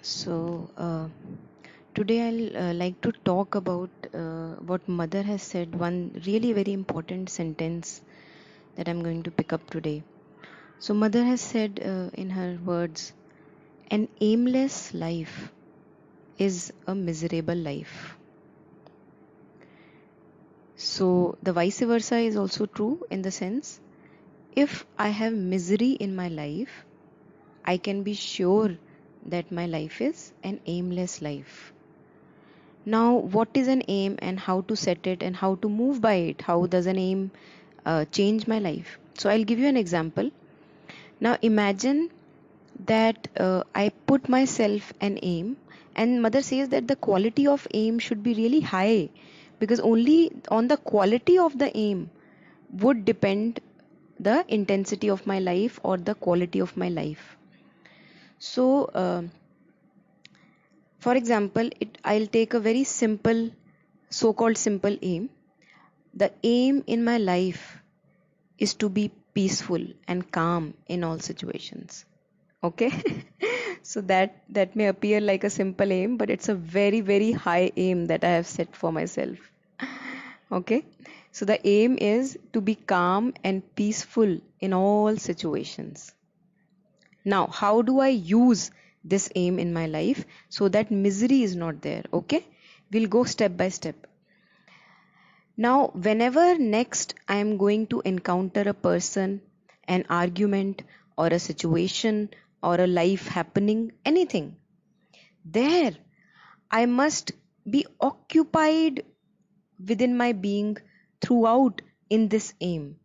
So today I'll like to talk about what mother has said, one really very important sentence that I'm going to pick up today. So mother has said in her words, an aimless life is a miserable life. So the vice versa is also true, in the sense, if I have misery in my life, I can be sure that my life is an aimless life. Now, what is an aim and how to set it and how to move by it? How does an aim change my life? So, I'll give you an example. Now, imagine that I put myself an aim, and mother says that the quality of aim should be really high, because only on the quality of the aim would depend the intensity of my life or the quality of my life. So, for example, I'll take a very simple, so-called simple aim. The aim in my life is to be peaceful and calm in all situations. Okay? So that may appear like a simple aim, but it's a very, very high aim that I have set for myself. Okay? So the aim is to be calm and peaceful in all situations. Now, how do I use this aim in my life so that misery is not there? Okay? We'll go step by step. Now, whenever next I am going to encounter a person, an argument, or a situation, or a life happening, anything, there I must be occupied within my being throughout in this aim.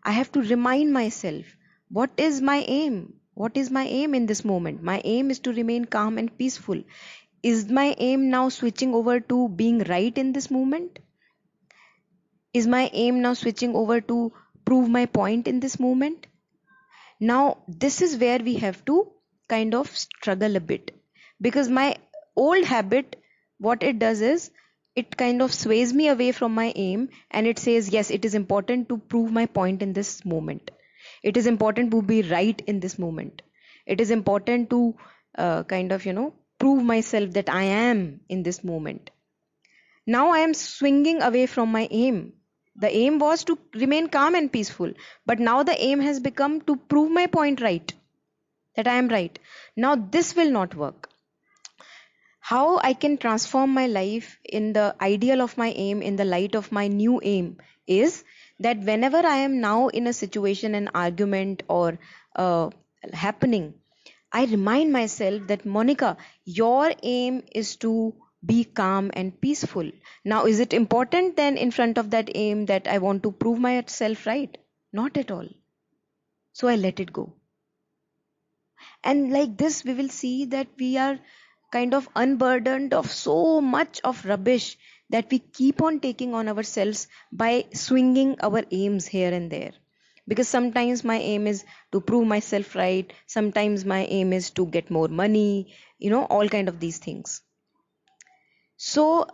I have to remind myself, what is my aim? What is my aim in this moment? My aim is to remain calm and peaceful. Is my aim now switching over to being right in this moment? Is my aim now switching over to prove my point in this moment? Now, this is where we have to kind of struggle a bit, because my old habit, what it does is, it kind of sways me away from my aim, and it says, yes, it is important to prove my point in this moment. It is important to be right in this moment. It is important to prove myself that I am in this moment. Now I am swinging away from my aim. The aim was to remain calm and peaceful, but now the aim has become to prove my point right, that I am right. Now this will not work. How I can transform my life in the ideal of my aim, in the light of my new aim, is that whenever I am now in a situation, an argument, or happening, I remind myself that, Monica, your aim is to be calm and peaceful. Now, is it important then in front of that aim that I want to prove myself right? Not at all. So I let it go. And like this, we will see that we are kind of unburdened of so much of rubbish that we keep on taking on ourselves by swinging our aims here and there. Because sometimes my aim is to prove myself right, sometimes my aim is to get more money, all kind of these things. So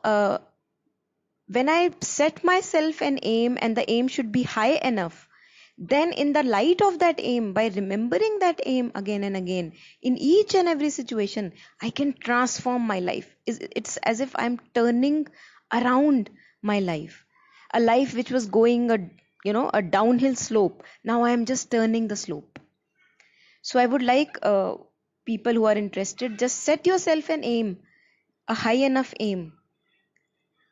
when I set myself an aim, and the aim should be high enough, then in the light of that aim, by remembering that aim again and again in each and every situation, I can transform my life. It's as if I'm turning around my life. A life which was going a downhill slope, now I am just turning the slope. So I would like people who are interested, just set yourself an aim, a high enough aim.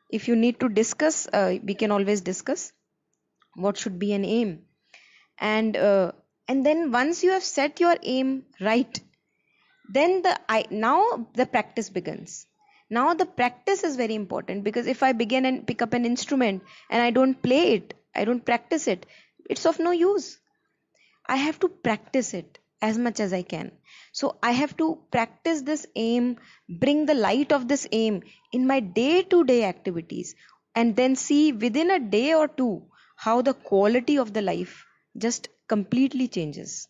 If you need to discuss, we can always discuss what should be an aim. And then once you have set your aim right, then now the practice begins. Now the practice is very important, because if I begin and pick up an instrument and I don't play it, I don't practice it, it's of no use. I have to practice it as much as I can. So I have to practice this aim, bring the light of this aim in my day-to-day activities, and then see within a day or two how the quality of the life just completely changes.